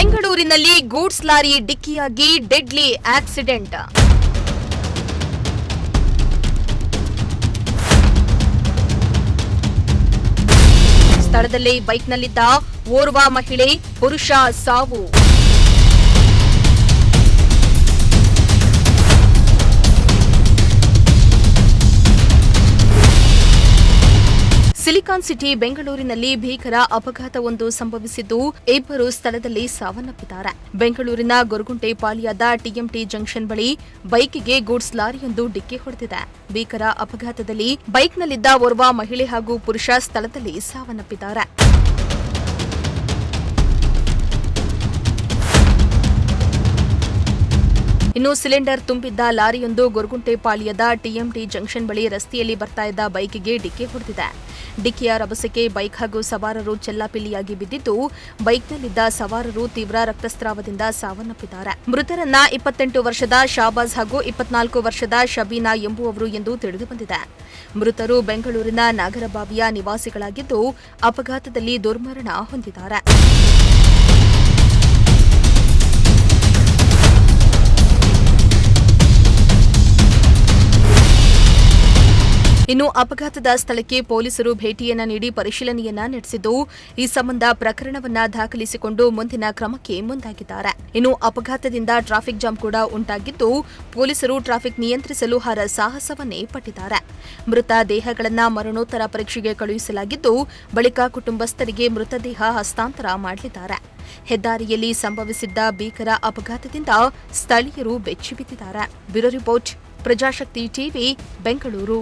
ಬೆಂಗಳೂರಿನಲ್ಲಿ goods lorry ಡಿಕ್ಕಿಯಾಗಿ deadly accident. ಸ್ಥಳದಲ್ಲೇ ಬೈಕ್ನಲ್ಲಿದ್ದ ಓರ್ವ ಮಹಿಳೆ, ಪುರುಷ ಸಾವು. ಸಿಲಿಕಾನ್ ಸಿಟಿ ಬೆಂಗಳೂರಿನಲ್ಲಿ ಭೀಕರ ಅಪಘಾತವೊಂದು ಸಂಭವಿಸಿದ್ದು ಇಬ್ಬರು ಸ್ಥಳದಲ್ಲಿ ಸಾವನ್ನಪ್ಪಿದ್ದಾರೆ. ಬೆಂಗಳೂರಿನ ಗೊರಗುಂಟೆಪಾಳ್ಯದ ಟಿಎಂಟಿ ಜಂಕ್ಷನ್ ಬಳಿ ಬೈಕ್ಗೆ ಗೂಡ್ಸ್ ಲಾರಿಯೊಂದು ಡಿಕ್ಕಿ ಹೊಡೆದಿದೆ. ಭೀಕರ ಅಪಘಾತದಲ್ಲಿ ಬೈಕ್ನಲ್ಲಿದ್ದ ಓರ್ವ ಮಹಿಳೆ ಹಾಗೂ ಪುರುಷ ಸ್ಥಳದಲ್ಲಿ ಸಾವನ್ನಪ್ಪಿದ್ದಾರೆ. ಇನ್ನು ಸಿಲಿಂಡರ್ ತುಂಬಿದ್ದ ಲಾರಿಯೊಂದು ಗೊರಗುಂಟೆಪಾಳ್ಯದ ಟಿಎಂಟಿ ಜಂಕ್ಷನ್ ಬಳಿ ರಸ್ತೆಯಲ್ಲಿ ಬರ್ತಾ ಇದ್ದ ಬೈಕ್ಗೆ ಡಿಕ್ಕಿ ಹೊಡೆದಿದೆ. ಡಿಕ್ಕಿಯ ರಭಸಕ್ಕೆ ಬೈಕ್ ಹಾಗೂ ಸವಾರರು ಚೆಲ್ಲಾಪಿಲ್ಲಿಯಾಗಿ ಬಿದ್ದಿದ್ದು, ಬೈಕ್ನಲ್ಲಿದ್ದ ಸವಾರರು ತೀವ್ರ ರಕ್ತಸ್ರಾವದಿಂದ ಸಾವನ್ನಪ್ಪಿದ್ದಾರೆ. ಮೃತರನ್ನ 28 ವರ್ಷದ ಶಾಬಾಜ್ ಹಾಗೂ 24 ವರ್ಷದ ಶಬೀನಾ ಎಂಬುವವರು ಎಂದು ತಿಳಿದುಬಂದಿದೆ. ಮೃತರು ಬೆಂಗಳೂರಿನ ನಾಗರಬಾವಿಯ ನಿವಾಸಿಗಳಾಗಿದ್ದು, ಅಪಘಾತದಲ್ಲಿ ದುರ್ಮರಣ ಹೊಂದಿದ್ದಾರೆ. ಇನ್ನು ಅಪಘಾತದ ಸ್ಥಳಕ್ಕೆ ಪೊಲೀಸರು ಭೇಟಿಯನ್ನ ನೀಡಿ ಪರಿಶೀಲನೆಯನ್ನ ನಡೆಸಿದ್ದು, ಈ ಸಂಬಂಧ ಪ್ರಕರಣವನ್ನ ದಾಖಲಿಸಿಕೊಂಡು ಮುಂದಿನ ಕ್ರಮಕ್ಕೆ ಮುಂದಾಗಿದ್ದಾರೆ. ಇನ್ನು ಅಪಘಾತದಿಂದ ಟ್ರಾಫಿಕ್ ಜಾಮ್ ಕೂಡ ಉಂಟಾಗಿದ್ದು, ಪೊಲೀಸರು ಟ್ರಾಫಿಕ್ ನಿಯಂತ್ರಿಸಲು ಹರಸಾಹಸವನ್ನೇ ಪಟ್ಟಿದ್ದಾರೆ. ಮೃತ ದೇಹಗಳನ್ನು ಮರಣೋತ್ತರ ಪರೀಕ್ಷೆಗೆ ಕಳುಹಿಸಲಾಗಿದ್ದು, ಬಳಿಕ ಕುಟುಂಬಸ್ಥರಿಗೆ ಮೃತದೇಹ ಹಸ್ತಾಂತರ ಮಾಡಲಿದ್ದಾರೆ. ಹೆದ್ದಾರಿಯಲ್ಲಿ ಸಂಭವಿಸಿದ್ದ ಭೀಕರ ಅಪಘಾತದಿಂದ ಸ್ಥಳೀಯರು ಬೆಚ್ಚಿಬಿದ್ದಿದ್ದಾರೆ. Bureau report, Prajashakti TV, Bengaluru.